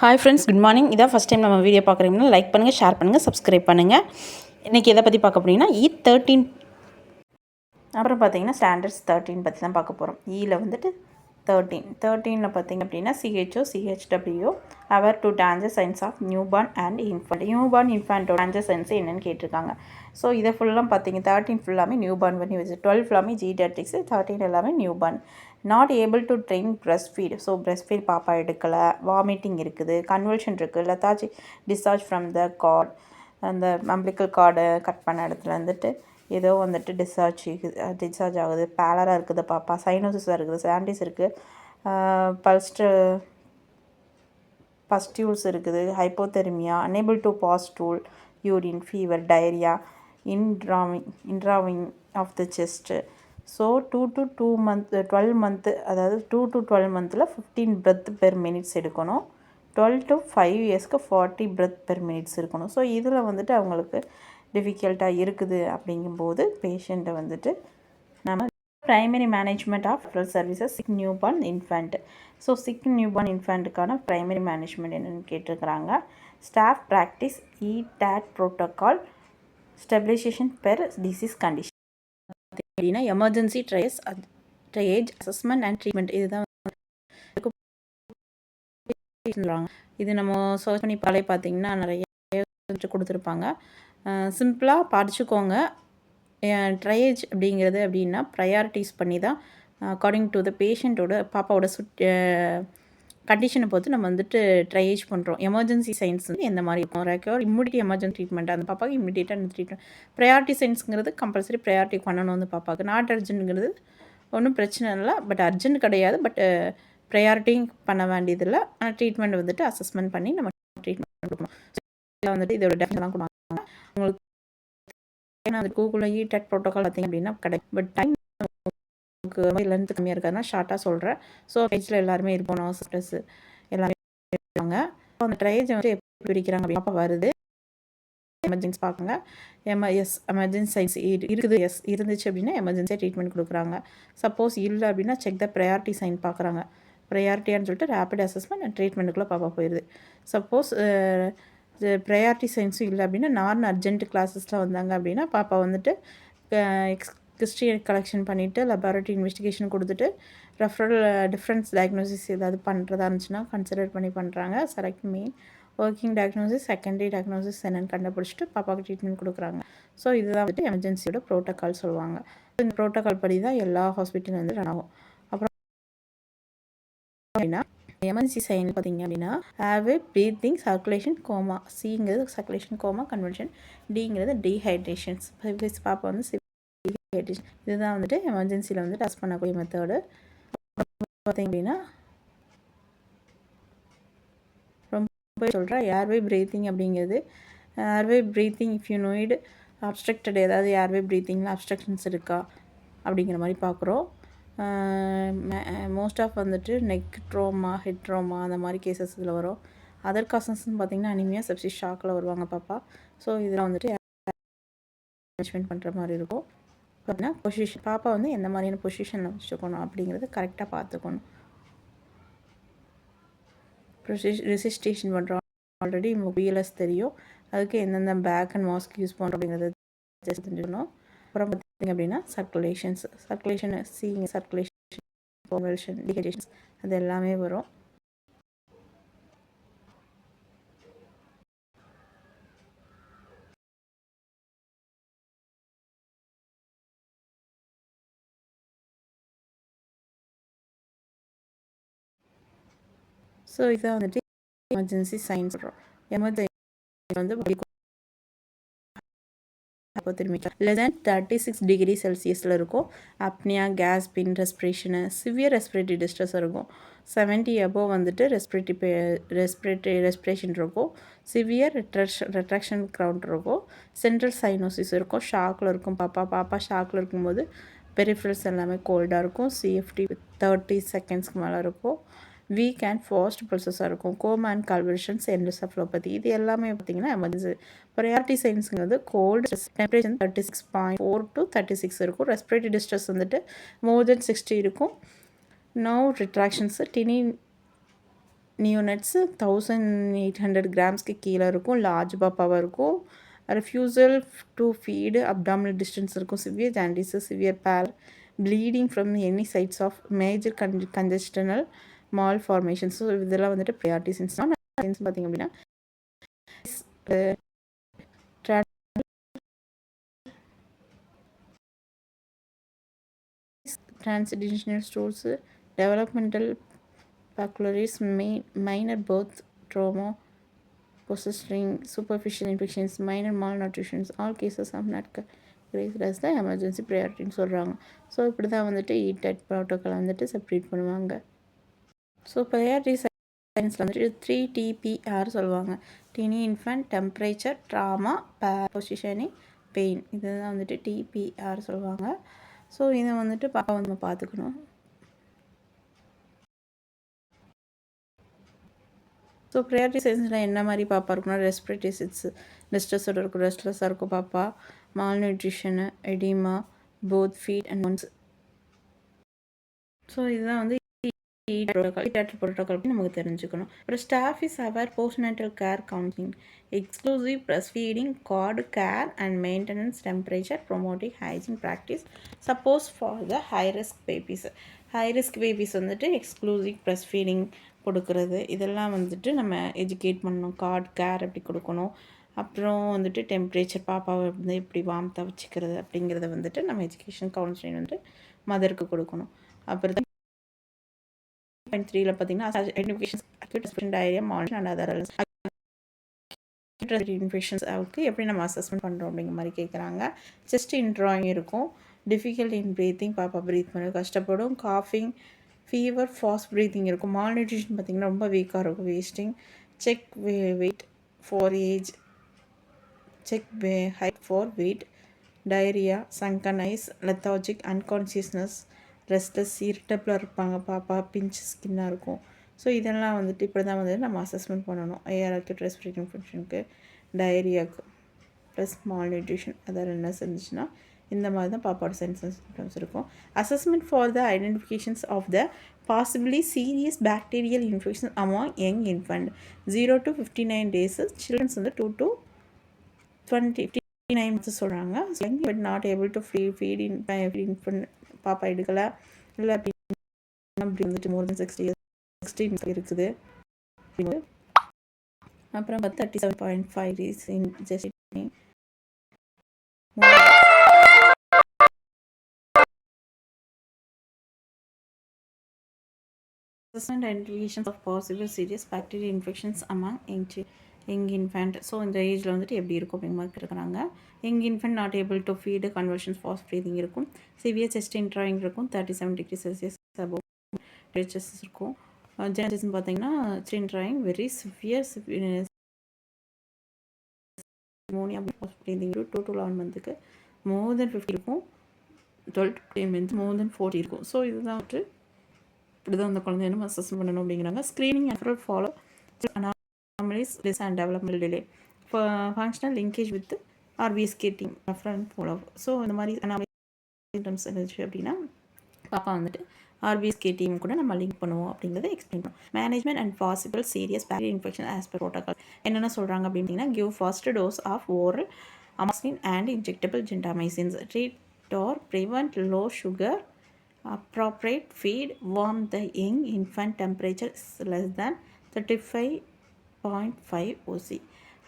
Hi friends, good morning. இதான் first time நம்ம video பார்க்குறீங்கன்னா லைக் பண்ணுங்கள், ஷேர் பண்ணுங்கள், சப்ஸ்கிரைப் பண்ணுங்கள். இன்றைக்கி எதை பற்றி பார்க்க போகிறீங்கன்னா E13. அப்புறம் பார்த்தீங்கன்னா ஸ்டாண்டர்ட்ஸ் 13 பற்றி தான் பார்க்க போகிறோம். ஈயில் வந்துட்டு 13ல் பார்த்திங்க அப்படின்னா CHO அவர் to danger signs of newborn and infant. Newborn இன்ஃபண்ட்டோட டேஞ்சர் சைன்ஸ் என்னென்னு கேட்டிருக்காங்க. ஸோ இதை ஃபுல்லாக பார்த்தீங்க 13 ஃபுல்லாமே நியூபார்ன் பண்ணி வச்சு 12 ஃபுல்லாமே ஜீடியாட்ரிக்ஸு, 13 எல்லாமே newborn. Not able to train breast feet. So breast feet பாப்பா எடுக்கலை, வாமிட்டிங் இருக்குது, கன்வல்ஷன் இருக்குது, லெத்தாஜி டிஸ்சார்ஜ் ஃப்ரம் த கார்ட். அந்த அம்பிளிக்கல் கார்டை கட் பண்ண இடத்துல வந்துட்டு ஏதோ வந்துட்டு டிஸ்சார்ஜ் ஆகுது, பேலராக இருக்குது பாப்பா, சைனோசிஸாக இருக்குது, சாண்டிஸ் இருக்குது, பஸ்டியூல்ஸ் இருக்குது, hypothermia, unable to pass stool, urine, fever, diarrhoea, indrawing of the chest. So 2 to 2 month 12 month, அதாவது 2 to 12 monthத்தில் 15 breath per minutes எடுக்கணும். 12 to 5 yearsக்கு 40 breath per minutes இருக்கணும். ஸோ இதில் வந்துட்டு அவங்களுக்கு டிஃபிகல்ட்டாக இருக்குது. அப்படிங்கும்போது பேஷண்ட்டை வந்துட்டு நம்ம primary management of services sick newborn infant. So sick newborn இன்ஃபேண்ட்டுக்கான ப்ரைமரி மேனேஜ்மெண்ட் என்னென்னு கேட்டிருக்கிறாங்க. Staff practice ETAT protocol, stabilisation per disease condition அப்படின்னா emergency triage assessment and treatment. இதுதான் சொல்கிறாங்க. இது நம்ம சர்ச் பண்ணி பார்த்தீங்கன்னா நிறைய கொடுத்துருப்பாங்க. சிம்பிளாக படிச்சுக்கோங்க. ட்ரையேஜ் அப்படிங்கிறது அப்படின்னா ப்ரையாரிட்டிஸ் பண்ணி தான் அக்கார்டிங் டு த பேஷண்ட்டோட பாப்பாவோட கண்டிஷனை பொறுத்து நம்ம வந்துட்டு ட்ரையேஜ் பண்ணுறோம். எமர்ஜென்சி சைன்ஸ் வந்து எந்த மாதிரி இருக்கும், ரெக்யூர் இம்மிடியட் எமர்ஜென்சி ட்ரீட்மெண்ட், அந்த பாப்பாவுக்கு இம்மிடியேட்டாக அந்த ட்ரீட்மெண்ட். ப்ரையாரிட்டி சைன்ஸுங்கிறது கம்பல்சரி ப்ரையாரிட்டி பண்ணணும் அந்த பாப்பாவுக்கு. நாட் அர்ஜென்ட்டுங்கிறது ஒன்றும் பிரச்சனை இல்லை, பட் அர்ஜென்ட் கிடையாது, பட் ப்ரையாரிட்டியும் பண்ண வேண்டியதில்லை. ஆனால் ட்ரீட்மெண்ட் வந்துட்டு அசஸ்மெண்ட் பண்ணி நம்ம ட்ரீட்மெண்ட் கொடுக்கணும். வந்துட்டு இதோட டெஃபினெலாம் கொடுப்பாங்க உங்களுக்கு. ஏன்னா அது கூகுளில் ETAT ப்ரோட்டோக்கால் பார்த்திங்க அப்படின்னா கிடைக்கும், பட் டைம் லென்த் கம்மியாக இருக்காதுன்னா ஷார்ட்டாக சொல்கிறேன். ஸோ பேஜில் எல்லாருமே இருப்போம், நர்ஸஸ் எல்லாமே இருப்பாங்க. அந்த ட்ரையேஜ் வந்து எப்படி பிரிக்கிறாங்க அப்படி பாப்பா வருது, எமர்ஜென்சி பார்க்குங்க. எமர்ஜென்சி சைன்ஸ் இருக்குது, இருந்துச்சு அப்படின்னா எமர்ஜென்சியாக ட்ரீட்மெண்ட் கொடுக்குறாங்க. சப்போஸ் இல்லை அப்படின்னா செக் த ப்ரையாரிட்டி சைன் பார்க்குறாங்க. ப்ரையாரிட்டியான்னு சொல்லிட்டு ரேப்பிட் அசஸ்மெண்ட் அண்ட் ட்ரீட்மெண்ட்டுக்குள்ளே பாப்பா போயிடுது. சப்போஸ் ப்ரையாரிட்டி சைன்ஸும் இல்லை அப்படின்னா நான் அர்ஜென்ட் கிளாஸஸில் வந்தாங்க அப்படின்னா பாப்பா வந்துட்டு ஹிஸ்ட்ரி கலெக்ஷன் பண்ணிவிட்டு லெபார்ட்டரி இன்வெஸ்டிகேஷன் கொடுத்துட்டு ரெஃபரல் டிஃப்ரென்ஸ் டயக்னோசிஸ் ஏதாவது பண்ணுறதா இருந்துச்சுன்னா கன்சிடர் பண்ணி பண்ணுறாங்க. Select main working diagnosis, secondary diagnosis என்னென்னு கண்டுபிடிச்சிட்டு பாப்பாவுக்கு ட்ரீட்மெண்ட் கொடுக்குறாங்க. ஸோ இதுதான் வந்துட்டு எமர்ஜென்சியோட ப்ரோட்டோக்கால் சொல்லுவாங்க. இந்த ப்ரோட்டோக்கால் படி தான் எல்லா ஹாஸ்பிட்டலும் வந்து ரன் ஆகும். அப்புறம் அப்படின்னா எமர்ஜென்சி சைன் பார்த்தீங்க அப்படின்னா ஹேவே ப்ரீத்திங், சர்க்குலேஷன், கோமா. சிங்கிறது சர்க்குலேஷன், கோமா, கன்வல்ஷன். டிங்கிறது டீஹைட்ரேஷன்ஸ். பாப்பா வந்து டீஹைட்ரேஷன். இதுதான் வந்துட்டு எமர்ஜென்சியில் வந்து டெஸ்ட் பண்ணக்கூடிய மெத்தடு. பார்த்தீங்க அப்படின்னா ரொம்ப சொல்கிறேன். ஏர்வே ப்ரீத்திங் அப்படிங்கிறது airway breathing if you noted obstructed, ஏதாவது ஏர்வே ப்ரீத்திங்கில் அப்ஸ்ட்ரக்ஷன்ஸ் இருக்கா அப்படிங்கிற மாதிரி பார்க்குறோம். மோஸ்ட் ஆஃப் வந்துட்டு நெக் ட்ரோமா, ஹெட் ட்ரோமா அந்த மாதிரி கேசஸ் இதில் வரும். அதர் காசஸ்ன்னு பார்த்திங்கன்னா அனிமியா, செப்சிஸ், ஷாக்கில் வருவாங்க பாப்பா. ஸோ இதில் வந்துட்டு மேனேஜ்மெண்ட் பண்ணுற மாதிரி இருக்கும். அப்படின்னா பொசிஷன், பாப்பா வந்து எந்த மாதிரியான பொசிஷனில் வச்சுக்கணும் அப்படிங்கிறத கரெக்டாக பார்த்துக்கணும். ரெசிஸ்டேஷன் பண்ணுறோம் ஆல்ரெடி BLS தெரியும், அதுக்கு எந்தெந்த பேக் அண்ட் மாஸ்க் யூஸ் பண்ணுறோம் அப்படிங்கிறது தெரிஞ்சுக்கணும். அப்புறம் பார்த்திங்க அப்படின்னா சர்க்குலேஷன், சீயிங் சர்க்குலேஷன், கன்வல்ஷன், டீஹைட்ரேஷன்ஸ் அது எல்லாமே வரும். ஸோ இதை வந்துட்டு எமர்ஜென்சி சைன்ஸ் சொல்கிறோம். எமர்ஜென்சி வந்து less than 36 degree செல்சியஸில் இருக்கும். அப்னியா, கேஸ்பின், ரெஸ்பிரேஷனு, சிவியர் ரெஸ்பிரேட்டரி டிஸ்ட்ரெஸ் இருக்கும். 70 above வந்துட்டு ரெஸ்பிரேஷன் இருக்கும். சிவியர் ரெட்ராக்ஷன் கவுண்ட் இருக்கும். சென்ட்ரல் சைனோசிஸ் இருக்கும். ஷாக்கில் இருக்கும் பாப்பா ஷாக்கில் இருக்கும்போது பெரிஃபரல்ஸ் எல்லாமே கோல்டாக இருக்கும். CFT 30 செகண்ட்ஸ்க்கு மேலே இருக்கும். வீக் அண்ட் ஃபாஸ்ட் பல்சஸாக இருக்கும். கோமா அண்ட் கன்வல்ஷன்ஸ், என்டோசெஃபலோபதி, இது எல்லாமே பார்த்திங்கன்னா எமர்ஜென்சி. ப்ரையாரிட்டி சைன்ஸுங்கிறது கோல்டு, டெம்பரேச்சர் 36.4 to 36 இருக்கும். ரெஸ்பிரேட்டரி டிஸ்ட்ரெஸ் வந்துட்டு மோர் தென் 60 இருக்கும். நோ ரிட்ராக்ஷன்ஸு, டினி நியோனட்ஸு 1800 கிராம்ஸ்க்கு கீழே இருக்கும். லார்ஜ் பாப்பாவாக இருக்கும். Refusal to feed abdominal distension இருக்கும். Severe jaundice, severe pale, bleeding from any sites of major congenital malformation. So இதெல்லாம் வந்துட்டு ப்ரையாரிட்டி சென்ஸ்னால் பார்த்திங்க அப்படின்னா transitional stores, developmental pathologies, minor birth trauma, post-string superficial infections, minor malnutrition, all cases of not raised as the emergency priority சொல்கிறாங்க. So இப்படி தான் வந்துட்டு ஈடெட் protocol வந்துட்டு separate பண்ணுவாங்க. ஸோ ப்ரையாரிட்டி சைன்ஸில் வந்துட்டு 3TPR சொல்லுவாங்க. Teeny infant, temperature, drama, positioning, pain. இதுதான் வந்துட்டு TPR சொல்லுவாங்க. ஸோ இதை வந்துட்டு பாப்பா நம்ம பார்த்துக்கணும். ஸோ ப்ரையாரிட்டி சைன்ஸில் என்ன மாதிரி பாப்பா இருக்குன்னா ரெஸ்பிரேட்டரி சிட்ஸு, டிஸ்ட்ரெஸோடு இருக்கும், ரெஸ்ட்லெஸ்ஸாக இருக்கும் பாப்பா, malnutrition, oedema, both feet and ones. So இதுதான் வந்து ப்ரோட்டோகால் நமக்கு தெரிஞ்சுக்கணும். அப்புறம் staff is our postnatal care counselling, exclusive breast feeding, cord care and maintenance, temperature, promoting hygiene practice, suppose for the high risk babies. High risk babies வந்துட்டு exclusive breast feeding கொடுக்குறது, இதெல்லாம் வந்துட்டு நம்ம எஜுகேட் பண்ணணும். Card care எப்படி கொடுக்கணும், அப்புறம் வந்துட்டு டெம்பரேச்சர் பாப்பாவை வந்து எப்படி வார்ம்த்தாக வச்சுக்கிறது அப்படிங்கிறத வந்துட்டு நம்ம எஜுகேஷன் கவுன்சிலிங் வந்துட்டு மதருக்கு கொடுக்கணும். அப்புறம் 3ல பார்த்தீங்கன்னா identification acute diarrhoea, malnutrition and other infections அவருக்கு எப்படி நம்ம அசஸ்மெண்ட் பண்ணுறோம் அப்படிங்கிற மாதிரி கேட்குறாங்க. செஸ்ட் இன்ட்ராயிங் இருக்கும். டிஃபிகல்ட் இன் ப்ரீத்திங், பாப்பா ப்ரீத் பண்ண கஷ்டப்படும். காஃபிங், ஃபீவர், ஃபாஸ்ட் ப்ரீத்திங் இருக்கும். மால் நியூட்ரிஷன் பார்த்திங்கன்னா ரொம்ப வீக்காக இருக்கும். Wasting, check weight for age, check height for weight, diarrhoea, sunken eyes, lethargic, unconsciousness, restless, இரிட்டபிளாக இருப்பாங்க பாப்பா, பிஞ்ச் ஸ்கின்னாக இருக்கும். ஸோ இதெல்லாம் வந்துட்டு இப்படி தான் வந்துட்டு நம்ம அசஸ்மெண்ட் பண்ணணும். ஏஆர் அக்யூட் ரெஸ்பிரேட்டரி இன்ஃபெக்ஷனுக்கு, டயரியாவுக்கு ப்ளஸ் மால் நியூட்ரிஷன் அதெல்லாம் என்ன இருந்துச்சுன்னா இந்த மாதிரி தான் பாப்பாவோட சைன்ஸ் அண்ட் சிம்டம்ஸ் இருக்கும். Assessment for the identifications of the possibly serious bacterial infection among young infant 0 to 59 days, children's வந்து 2 to 29 months சொல்கிறாங்க. Young but not able to feed infant பாப்பா எடுக்கலை இல்லை அப்படி வந்துட்டு மோர் தென் 16 இருக்குது. அப்புறம் 37.5 days in gestation. Assessment and identifications of possible serious bacterial infections among young infant. So இந்த ஏஜில் வந்துட்டு எப்படி இருக்கும் அப்படிங்கிற மாதிரி இருக்கிறாங்க. Young infant not able to feed, convulsions, fast breathing இருக்கும். சிவியர் செஸ்ட் இன்ட்ராயிங் இருக்கும். 37 degrees Celsius அபோவ் டெம்பரேச்சர்ஸ் இருக்கும். ஜெனடிசன் பார்த்தீங்கன்னா indrawing very severe pneumonia, fast breathing 2 to 11 months more then 50 இருக்கும். 12 to 10 months மோர் தென் 40 இருக்கும். ஸோ இதுதான் வந்துட்டு இப்படி தான் அந்த குழந்தைய நம்ம அசஸ் பண்ணணும் அப்படிங்கிறாங்க. Screening and follow anomalies and developmental delay, functional linkage with RBSK team, reference follow. So இந்த மாதிரி சிம்டம்ஸ் இருந்துச்சு அப்படின்னா பாப்பா வந்துட்டு RBSK டீம் கூட நம்ம லிங்க் பண்ணுவோம் அப்படிங்கிறத எக்ஸ்பிளைன் பண்ணுவோம். Management and possible serious bacterial infection as per protocol என்னென்ன சொல்கிறாங்க அப்படின்னா give first dose of oral amoxicillin and injectable gentamicins, treat or prevent low sugar, appropriate feed, warm the young infant, temperature is less than 35.5 OC.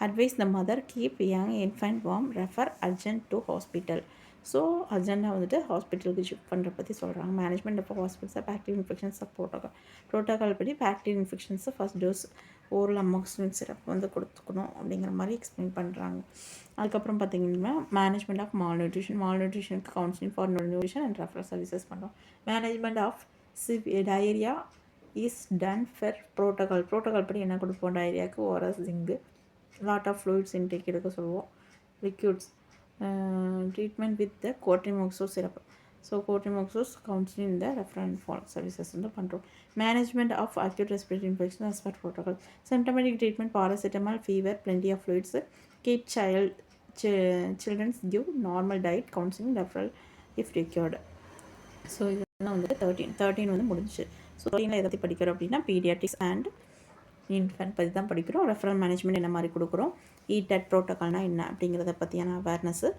Advise the mother keep young infant warm, refer urgent to hospital. So அர்ஜென்ட்டாக வந்துட்டு ஹாஸ்பிட்டலுக்கு shift பண்ணுற பற்றி சொல்கிறாங்க. Management of ஹாஸ்பிட்டல்ஸை bacterial infections protocol படி பேக்டீரியல் இன்ஃபெக்ஷன்ஸை first dose oral amoxicillin syrup வந்து கொடுத்துக்கணும் அப்படிங்கிற மாதிரி எக்ஸ்பிளைன் பண்ணுறாங்க. அதுக்கப்புறம் பார்த்திங்கன்னா மேனேஜ்மெண்ட் ஆஃப் மால் நியூட்ரிஷனுக்கு counselling for nutrition and referral services பண்ணுறோம். Management of diarrhoea is done for protocol படி என்ன கொடுப்போம், டயரியாவுக்கு ORS zinc, lot of fluids intake எடுக்க சொல்லுவோம். Liquids treatment with the cotrimoxazole syrup. So cotrimoxazole counselling இந்த ரெஃபரன்ஸ் ஃபால் சர்வீசஸ் வந்து பண்ணுறோம். Management of acute respiratory infection as per protocol. Symptomatic treatment paracetamol, fever, plenty of fluids, keep children's give normal diet, counseling, referral if required. So இதெல்லாம் வந்து 13 வந்து முடிஞ்சிச்சு. So 13ல் எதை படிக்கிறோம் அப்படின்னா பீடியாட்ரிக்ஸ் அண்ட் இன்ஃபேன்ட் பற்றி தான் படிக்கிறோம். ரெஃபரல் மேனேஜ்மெண்ட் என்ன மாதிரி கொடுக்குறோம், இடெட் ப்ரோட்டோக்கால்னால் என்ன அப்படிங்கிறத பற்றியான அவேர்னஸ்ஸு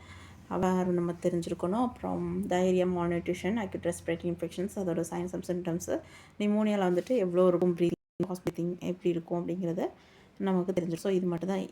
நம்ம தெரிஞ்சிருக்கணும். அப்புறம் தைரியம், மால்நியூட்ரிஷன், அக்யூட் ரெஸ்பிரேட்டரி இன்ஃபெக்ஷன்ஸ், அதோட சைன்ஸ் அண்ட் சிம்டம்ஸு, நிமோனியாவில் வந்துட்டு எவ்வளோ இருக்கும், ஹாஸ்பிட்டிங் எப்படி இருக்கும் அப்படிங்கிறத நமக்கு தெரிஞ்சிடும். ஸோ இது மட்டும் தான்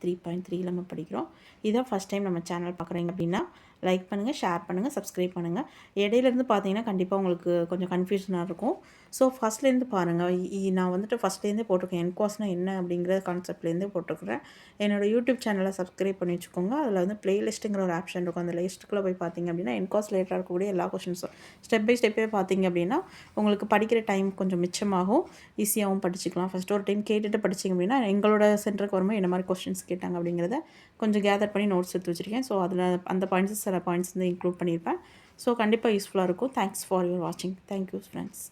3.3 நம்ம படிக்கிறோம். இதான் ஃபஸ்ட் டைம் நம்ம சேனல் பார்க்குறீங்க அப்படின்னா லைக் பண்ணுங்கள், ஷேர் பண்ணுங்கள், சப்ஸ்கிரைப் பண்ணுங்கள். இடையிலேருந்து பார்த்தீங்கன்னா கண்டிப்பாக உங்களுக்கு கொஞ்சம் கன்ஃபியூஷனாக இருக்கும். ஸோ ஃபஸ்ட்லேருந்து பாருங்கள். நான் வந்துட்டு ஃபஸ்ட்லேருந்தே போட்டிருக்கேன். என்குவாஸ்னால் என்ன அப்படிங்கிற கான்செப்ட்லேருந்தே போட்டிருக்கிறேன். என்னோடய யூடியூப் சேனலை சப்ஸ்கிரைப் பண்ணி வச்சுக்கோங்க. அதில் வந்து ப்ளேலிஸ்ட்டுங்கிற ஒரு ஆப்ஷன் இருக்கும். அந்த லிஸ்ட்டுக்குள்ளே போய் பார்த்தீங்க அப்படின்னா என்குவாஸ் ரிலேட்டடாக இருக்கக்கூடிய எல்லா கொஷின்ஸும் ஸ்டெப் பை ஸ்டெப்பே பார்த்தீங்க அப்படின்னா உங்களுக்கு படிக்கிற டைம் கொஞ்சம் மிச்சமாகும், ஈஸியாகவும் படிச்சுக்கலாம். ஃபஸ்ட்டு ஒரு டைம் கேட்டுட்டு படிச்சிங்க அப்படின்னா எங்களோட சென்டருக்கு வரும்போது என்ன மாதிரி கொஸ்டின்ஸ் கேட்டாங்க அப்படிங்கிறத கொஞ்சம் கேதர் பண்ணி நோட்ஸ் எடுத்து வச்சுருக்கேன். ஸோ அதில் அந்த பாயிண்ட்ஸ் சில பாயிண்ட்ஸ் வந்து இன்க்ளூட் பண்ணியிருப்பேன். ஸோ கண்டிப்பாக யூஸ்ஃபுல்லாக இருக்கும். தேங்க்ஸ் ஃபார் யுவர் வாட்சிங். Thank you friends.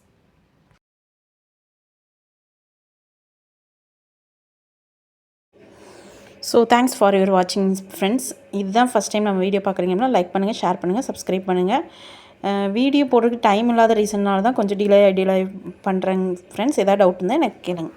So thanks for your வாட்சிங் ஃப்ரெண்ட்ஸ். இதுதான் ஃபஸ்ட் டைம் நம்ம வீடியோ பார்க்குறீங்கன்னா லைக் பண்ணுங்கள், ஷேர் பண்ணுங்கள், சப்ஸ்கிரைப் பண்ணுங்கள். வீடியோ போடுறதுக்கு டைம் இல்லாத ரீசன்னால தான் கொஞ்சம் டிலே பண்ணுறேங்க ஃப்ரெண்ட்ஸ். எதாவது டவுட் இருந்தால் எனக்கு கேளுங்க.